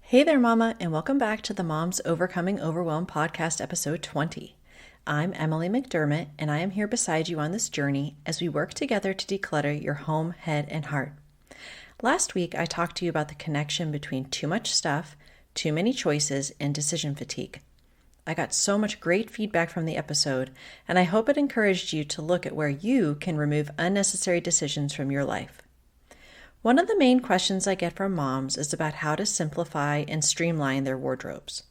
Hey there, Mama, and welcome back to the Moms Overcoming Overwhelm podcast, episode 20. I'm Emily McDermott, and I am here beside you on this journey as we work together to declutter your home, head, and heart. Last week, I talked to you about the connection between too much stuff, too many choices, and decision fatigue. I got so much great feedback from the episode, and I hope it encouraged you to look at where you can remove unnecessary decisions from your life. One of the main questions I get from moms is about how to simplify and streamline their wardrobes.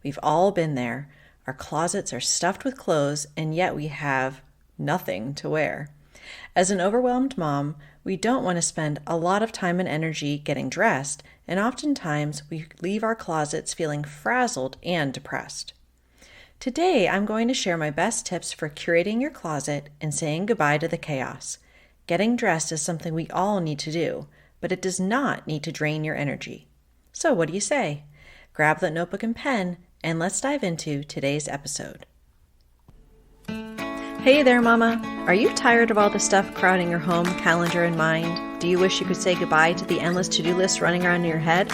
We've all been there. Our closets are stuffed with clothes, and yet we have nothing to wear. As an overwhelmed mom, we don't want to spend a lot of time and energy getting dressed, and oftentimes we leave our closets feeling frazzled and depressed. Today, I'm going to share my best tips for curating your closet and saying goodbye to the chaos. Getting dressed is something we all need to do, but it does not need to drain your energy. So what do you say? Grab that notebook and pen, and let's dive into today's episode. Hey there, Mama. Are you tired of all the stuff crowding your home, calendar, and mind? Do you wish you could say goodbye to the endless to-do list running around in your head?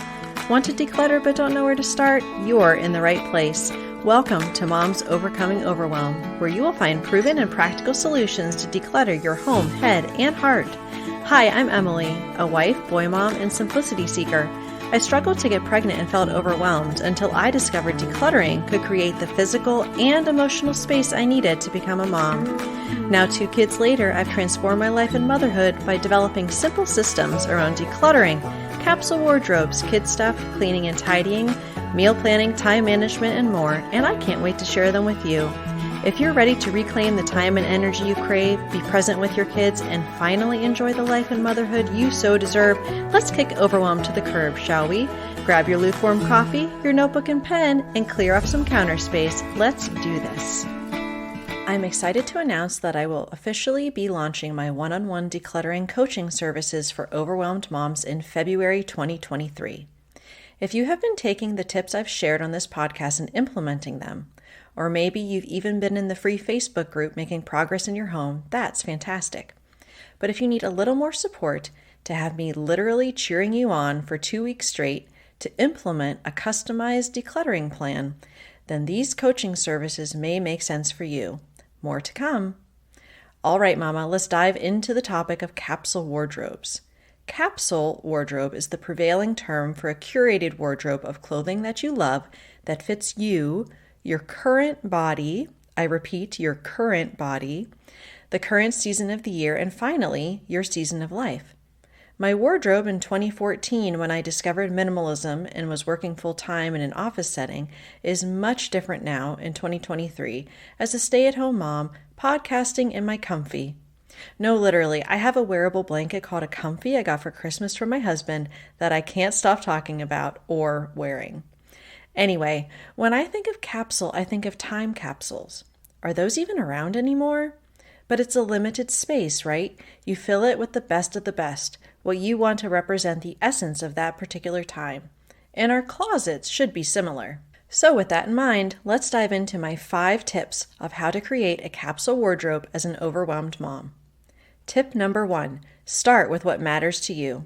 Want to declutter but don't know where to start? You're in the right place. Welcome to Moms Overcoming Overwhelm, where you will find proven and practical solutions to declutter your home, head, and heart. Hi, I'm Emily, a wife, boy mom, and simplicity seeker. I struggled to get pregnant and felt overwhelmed until I discovered decluttering could create the physical and emotional space I needed to become a mom. Now, 2 kids later, I've transformed my life and motherhood by developing simple systems around decluttering, capsule wardrobes, kid stuff, cleaning and tidying, meal planning, time management, and more, and I can't wait to share them with you. If you're ready to reclaim the time and energy you crave, be present with your kids, and finally enjoy the life and motherhood you so deserve, let's kick overwhelm to the curb, shall we? Grab your lukewarm coffee, your notebook and pen, and clear up some counter space. Let's do this. I'm excited to announce that I will officially be launching my one-on-one decluttering coaching services for overwhelmed moms in February 2023. If you have been taking the tips I've shared on this podcast and implementing them, or maybe you've even been in the free Facebook group making progress in your home, that's fantastic. But if you need a little more support to have me literally cheering you on for 2 weeks straight to implement a customized decluttering plan, then these coaching services may make sense for you. More to come. All right, Mama, let's dive into the topic of capsule wardrobes. Capsule wardrobe is the prevailing term for a curated wardrobe of clothing that you love that fits you, your current body, I repeat, your current body, the current season of the year, and finally, your season of life. My wardrobe in 2014, when I discovered minimalism and was working full-time in an office setting, is much different now in 2023 as a stay-at-home mom, podcasting in my comfy. No, literally, I have a wearable blanket called a comfy I got for Christmas from my husband that I can't stop talking about or wearing. Anyway, when I think of capsule, I think of time capsules. Are those even around anymore? But it's a limited space, right? You fill it with the best of the best, what you want to represent the essence of that particular time. And our closets should be similar. So with that in mind, let's dive into my 5 tips of how to create a capsule wardrobe as an overwhelmed mom. Tip number 1, start with what matters to you.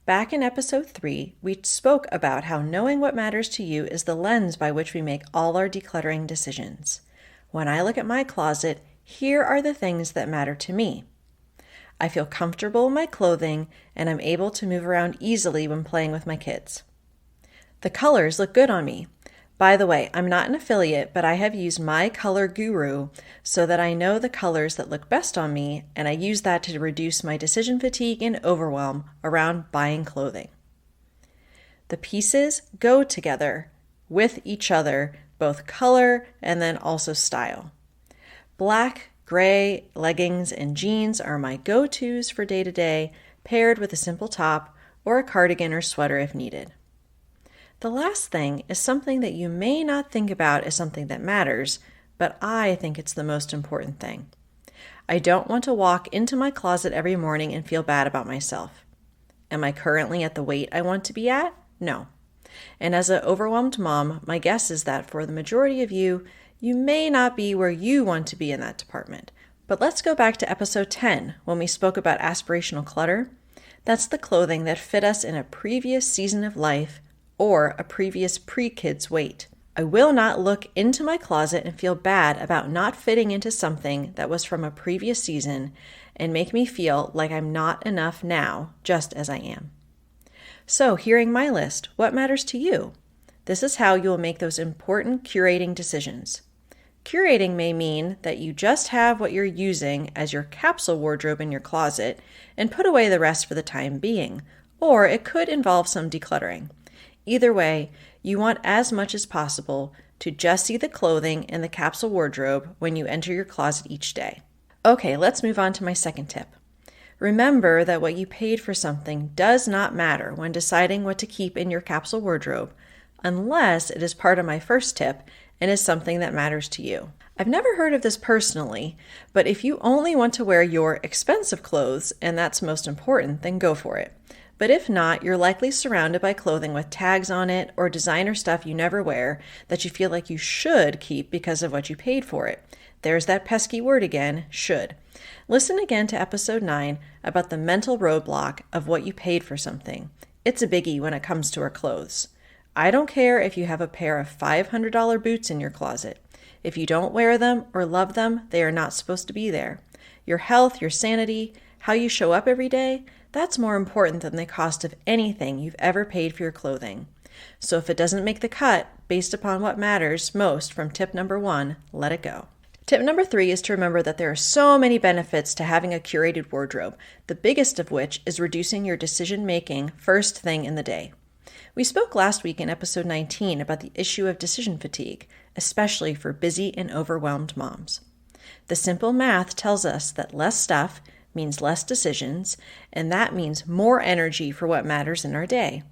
Back in episode 3, we spoke about how knowing what matters to you is the lens by which we make all our decluttering decisions. When I look at my closet, here are the things that matter to me. I feel comfortable in my clothing, and I'm able to move around easily when playing with my kids. The colors look good on me. By the way, I'm not an affiliate, but I have used my color guru so that I know the colors that look best on me, and I use that to reduce my decision fatigue and overwhelm around buying clothing. The pieces go together with each other, both color and then also style. Black, gray, leggings, and jeans are my go-tos for day-to-day, paired with a simple top or a cardigan or sweater if needed. The last thing is something that you may not think about as something that matters, but I think it's the most important thing. I don't want to walk into my closet every morning and feel bad about myself. Am I currently at the weight I want to be at? No. And as an overwhelmed mom, my guess is that for the majority of you, you may not be where you want to be in that department. But let's go back to episode 10 when we spoke about aspirational clutter. That's the clothing that fit us in a previous season of life or a previous pre-kids weight. I will not look into my closet and feel bad about not fitting into something that was from a previous season and make me feel like I'm not enough now, just as I am. So, hearing my list, what matters to you? This is how you will make those important curating decisions. Curating may mean that you just have what you're using as your capsule wardrobe in your closet and put away the rest for the time being, or it could involve some decluttering. Either way, you want as much as possible to just see the clothing in the capsule wardrobe when you enter your closet each day. Okay, let's move on to my second tip. Remember that what you paid for something does not matter when deciding what to keep in your capsule wardrobe, unless it is part of my first tip and is something that matters to you. I've never heard of this personally, but if you only want to wear your expensive clothes and that's most important, then go for it. But if not, you're likely surrounded by clothing with tags on it or designer stuff you never wear that you feel like you should keep because of what you paid for it. There's that pesky word again, should. Listen again to episode 9 about the mental roadblock of what you paid for something. It's a biggie when it comes to our clothes. I don't care if you have a pair of $500 boots in your closet. If you don't wear them or love them, they are not supposed to be there. Your health, your sanity, how you show up every day, that's more important than the cost of anything you've ever paid for your clothing. So if it doesn't make the cut, based upon what matters most from tip number 1, let it go. Tip number 3 is to remember that there are so many benefits to having a curated wardrobe, the biggest of which is reducing your decision-making first thing in the day. We spoke last week in episode 19 about the issue of decision fatigue, especially for busy and overwhelmed moms. The simple math tells us that less stuff means less decisions, and that means more energy for what matters in our day.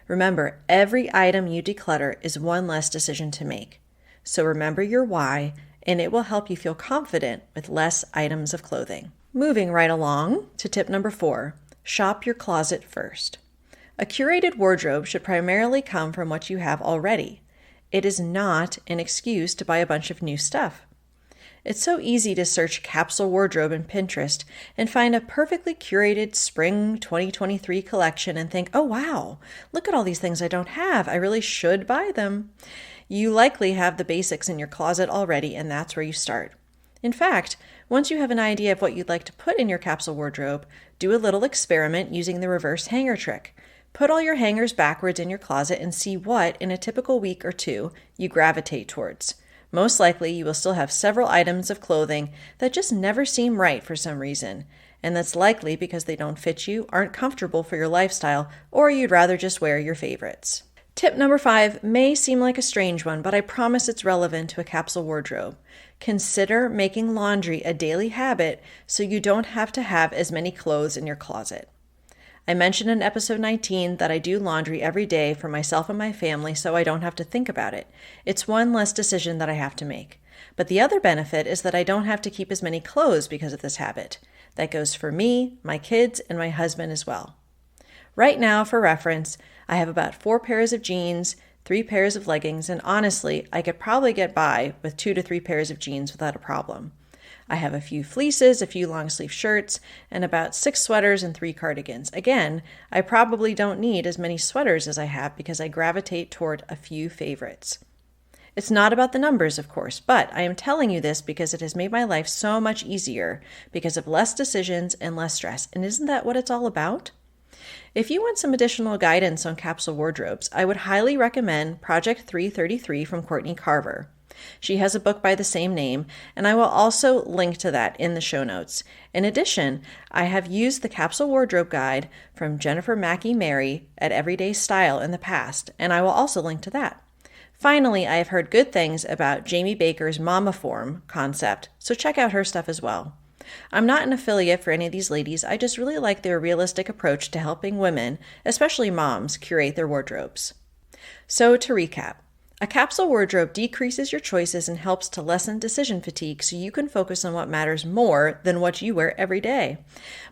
Remember, every item you declutter is one less decision to make. So remember your why, and it will help you feel confident with less items of clothing. Moving right along to tip number 4, shop your closet first. A curated wardrobe should primarily come from what you have already. It is not an excuse to buy a bunch of new stuff. It's so easy to search capsule wardrobe in Pinterest and find a perfectly curated spring 2023 collection and think, oh wow, look at all these things I don't have. I really should buy them. You likely have the basics in your closet already, and that's where you start. In fact, once you have an idea of what you'd like to put in your capsule wardrobe, do a little experiment using the reverse hanger trick. Put all your hangers backwards in your closet and see what, in a typical week or two, you gravitate towards. Most likely, you will still have several items of clothing that just never seem right for some reason, and that's likely because they don't fit you, aren't comfortable for your lifestyle, or you'd rather just wear your favorites. Tip number 5 may seem like a strange one, but I promise it's relevant to a capsule wardrobe. Consider making laundry a daily habit so you don't have to have as many clothes in your closet. I mentioned in episode 19 that I do laundry every day for myself and my family so I don't have to think about it. It's one less decision that I have to make. But the other benefit is that I don't have to keep as many clothes because of this habit. That goes for me, my kids, and my husband as well. Right now, for reference, I have about 4 pairs of jeans, 3 pairs of leggings, and honestly, I could probably get by with 2 to 3 pairs of jeans without a problem. I have a few fleeces, a few long sleeve shirts, and about 6 sweaters and 3 cardigans. Again, I probably don't need as many sweaters as I have because I gravitate toward a few favorites. It's not about the numbers, of course, but I am telling you this because it has made my life so much easier because of less decisions and less stress. And isn't that what it's all about? If you want some additional guidance on capsule wardrobes, I would highly recommend Project 333 from Courtney Carver. She has a book by the same name, and I will also link to that in the show notes. In addition, I have used the capsule wardrobe guide from Jennifer Mackey Mary at Everyday Style in the past, and I will also link to that. Finally, I have heard good things about Jammie Baker's Momiform concept, so check out her stuff as well. I'm not an affiliate for any of these ladies, I just really like their realistic approach to helping women, especially moms, curate their wardrobes. So to recap, a capsule wardrobe decreases your choices and helps to lessen decision fatigue so you can focus on what matters more than what you wear every day.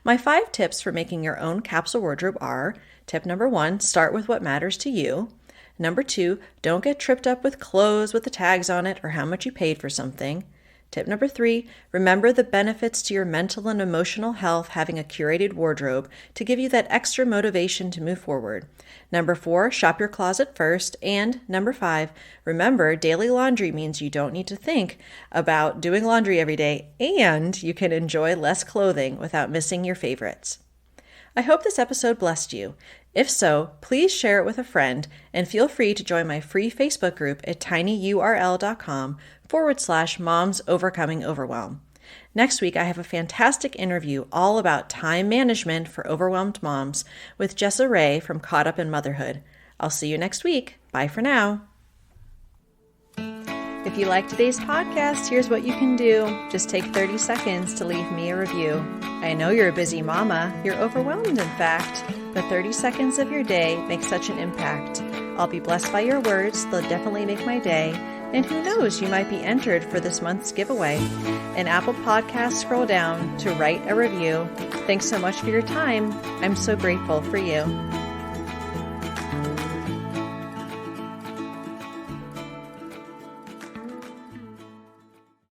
My 5 tips for making your own capsule wardrobe are: tip number 1, start with what matters to you. Number 2, don't get tripped up with clothes with the tags on it or how much you paid for something. Tip number 3, remember the benefits to your mental and emotional health having a curated wardrobe to give you that extra motivation to move forward. Number 4, shop your closet first. And number 5, remember daily laundry means you don't need to think about doing laundry every day, and you can enjoy less clothing without missing your favorites. I hope this episode blessed you. If so, please share it with a friend and feel free to join my free Facebook group at tinyurl.com/Moms Overcoming Overwhelm. Next week, I have a fantastic interview all about time management for overwhelmed moms with Jessa Ray from Caught Up in Motherhood. I'll see you next week. Bye for now. If you like today's podcast, here's what you can do. Just take 30 seconds to leave me a review. I know you're a busy mama. You're overwhelmed, in fact. But 30 seconds of your day makes such an impact. I'll be blessed by your words. They'll definitely make my day. And who knows, you might be entered for this month's giveaway. In Apple Podcasts, scroll down to write a review. Thanks so much for your time. I'm so grateful for you.